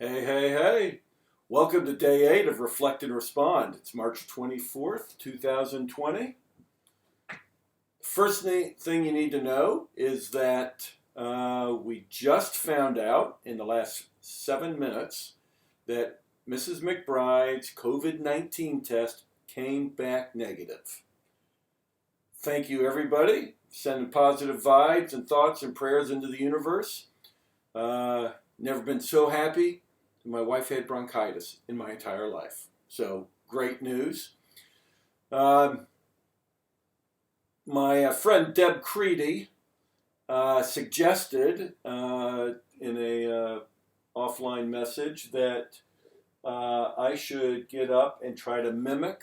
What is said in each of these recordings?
Hey, hey, hey. Welcome to day 8 of Reflect and Respond. It's March 24th, 2020. First thing you need to know is that we just found out in the last 7 minutes that Mrs. McBride's COVID-19 test came back negative. Thank you, everybody. Sending positive vibes and thoughts and prayers into the universe. Never been so happy. My wife had bronchitis in my entire life. So, great news. My friend Deb Creedy suggested in a offline message that I should get up and try to mimic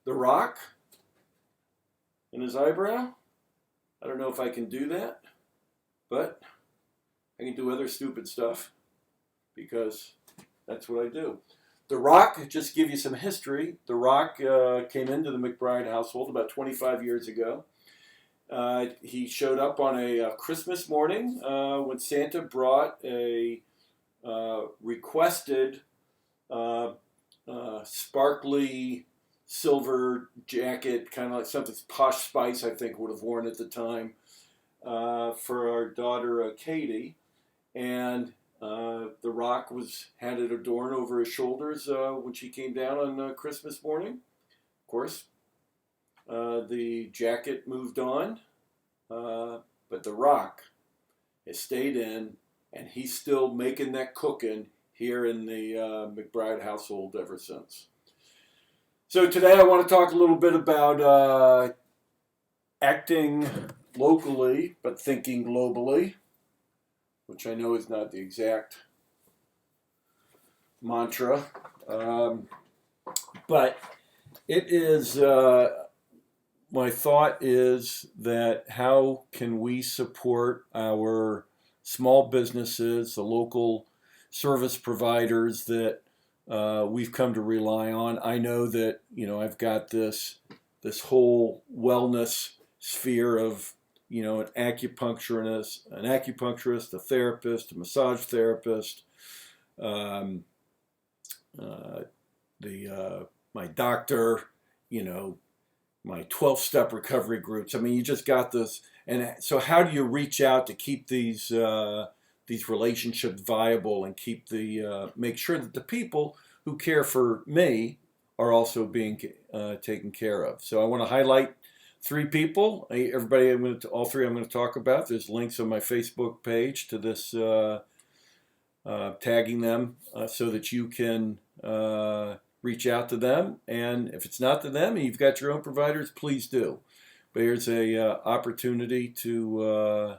The Rock in his eyebrow. I don't know if I can do that, but I can do other stupid stuff because that's what I do. The Rock, just to give you some history, The Rock came into the McBride household about 25 years ago. He showed up on a Christmas morning when Santa brought a requested sparkly silver jacket, kind of like something Posh Spice, I think, would have worn at the time, for our daughter Katie. And The Rock had it adorned over his shoulders when she came down on Christmas morning. Of course, the jacket moved on, but The Rock has stayed in, and he's still making that cooking here in the McBride household ever since. So today I want to talk a little bit about acting locally, but thinking globally, which I know is not the exact mantra, but it is, my thought is that how can we support our small businesses, the local service providers that we've come to rely on. I know that, I've got this whole wellness sphere of, an acupuncturist, a therapist, a massage therapist, my doctor, my 12-step recovery groups. I mean, you just got this. And so how do you reach out to keep these relationships viable and make sure that the people who care for me are also being taken care of? So I want to highlight 3 people. Everybody, all 3 I'm going to talk about. There's links on my Facebook page to this, tagging them so that you can reach out to them. And if it's not to them and you've got your own providers, please do. But here's a opportunity to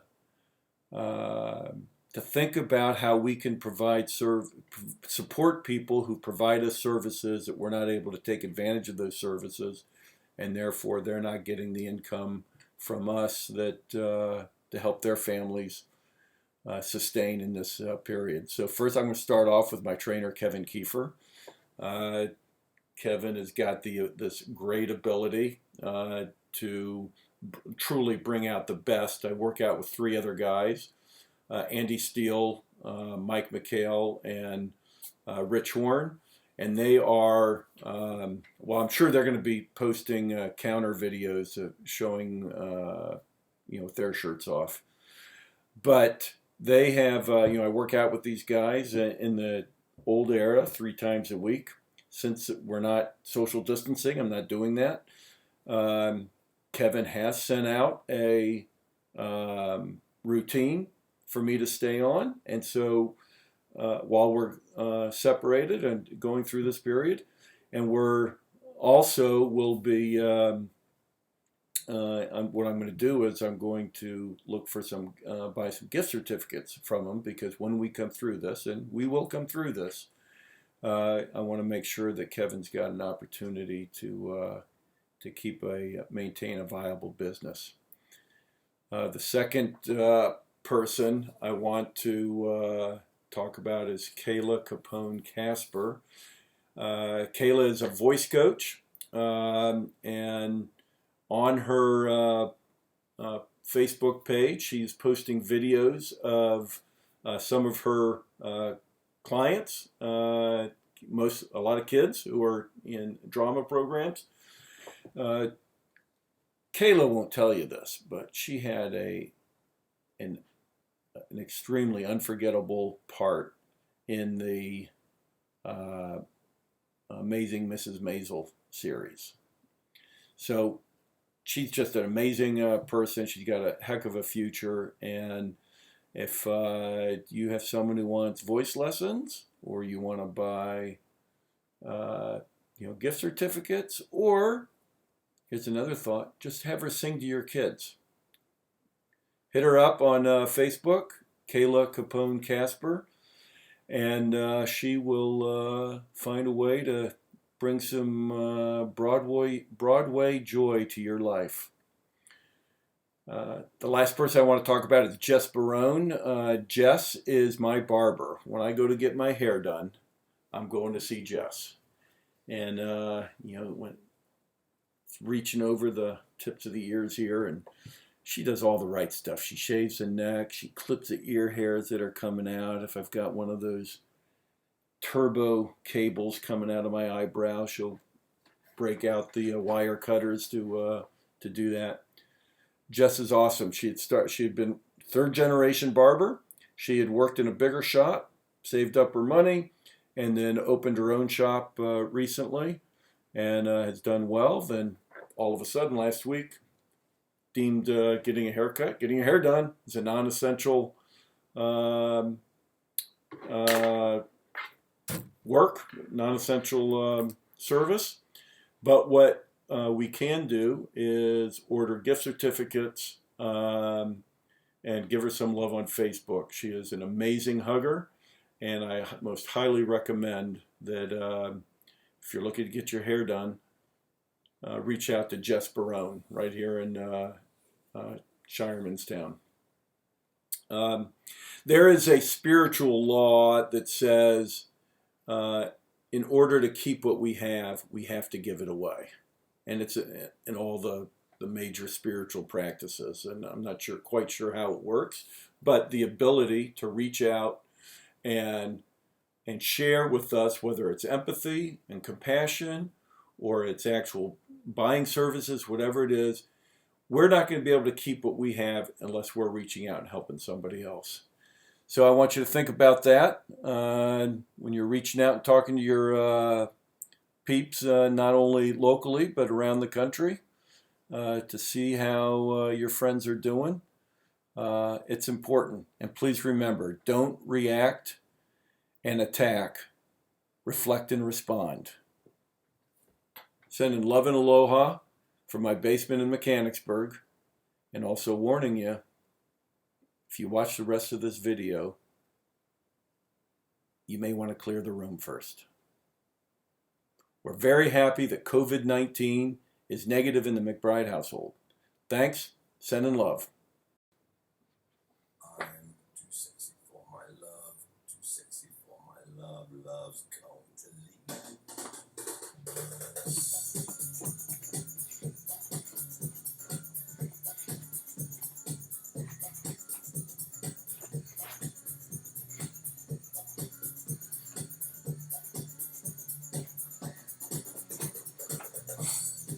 think about how we can support people who provide us services that we're not able to take advantage of those services, and therefore they're not getting the income from us that to help their families sustain in this period. So first I'm going to start off with my trainer, Kevin Kiefer. Kevin has got this great ability to truly bring out the best. I work out with 3 other guys, Andy Steele, Mike McHale, and Rich Horn. And they are, well, I'm sure they're going to be posting counter videos showing, with their shirts off. But they have, I work out with these guys in the old era 3 times a week. Since we're not social distancing, I'm not doing that. Kevin has sent out a routine for me to stay on. And so while we're separated and going through this period, and we're also will be, what I'm going to do is I'm going to look for buy some gift certificates from them, because when we come through this, and we will come through this, I want to make sure that Kevin's got an opportunity to maintain a viable business. The second person I want to talk about is Kayla Capone Casper. Kayla is a voice coach, and on her Facebook page, she's posting videos of some of her clients, a lot of kids who are in drama programs. Uh, Kayla won't tell you this, but she had an, an extremely unforgettable part in the uh, Amazing Mrs. Maisel series. So she's just an amazing person. She's got a heck of a future. And if you have someone who wants voice lessons, or you want to buy, gift certificates, or here's another thought: just have her sing to your kids. Hit her up on Facebook, Kayla Capone Casper, and she will find a way to bring some Broadway joy to your life. The last person I want to talk about is Jess Barone. Jess is my barber. When I go to get my hair done, I'm going to see Jess. And, when reaching over the tips of the ears here, and she does all the right stuff. She shaves the neck. She clips the ear hairs that are coming out. If I've got one of those turbo cables coming out of my eyebrow, she'll break out the wire cutters to do that. Jess is awesome. She had been third generation barber. She had worked in a bigger shop, saved up her money, and then opened her own shop recently, and has done well. Then all of a sudden last week, deemed getting a haircut, getting your hair done is a non-essential work, non-essential service. But what we can do is order gift certificates and give her some love on Facebook. She is an amazing hugger, and I most highly recommend that if you're looking to get your hair done, reach out to Jess Barone right here in Shiremanstown. There is a spiritual law that says in order to keep what we have to give it away. And it's in all the major spiritual practices. And I'm not quite sure how it works, but the ability to reach out and share with us, whether it's empathy and compassion or it's actual buying services, whatever it is, we're not going to be able to keep what we have unless we're reaching out and helping somebody else. So I want you to think about that when you're reaching out and talking to your peeps, not only locally but around the country, to see how your friends are doing. It's important. And please remember, don't react and attack. Reflect and respond. Sending love and aloha from my basement in Mechanicsburg, and also warning you, if you watch the rest of this video, you may want to clear the room first. We're very happy that COVID-19 is negative in the McBride household. Thanks, sending love.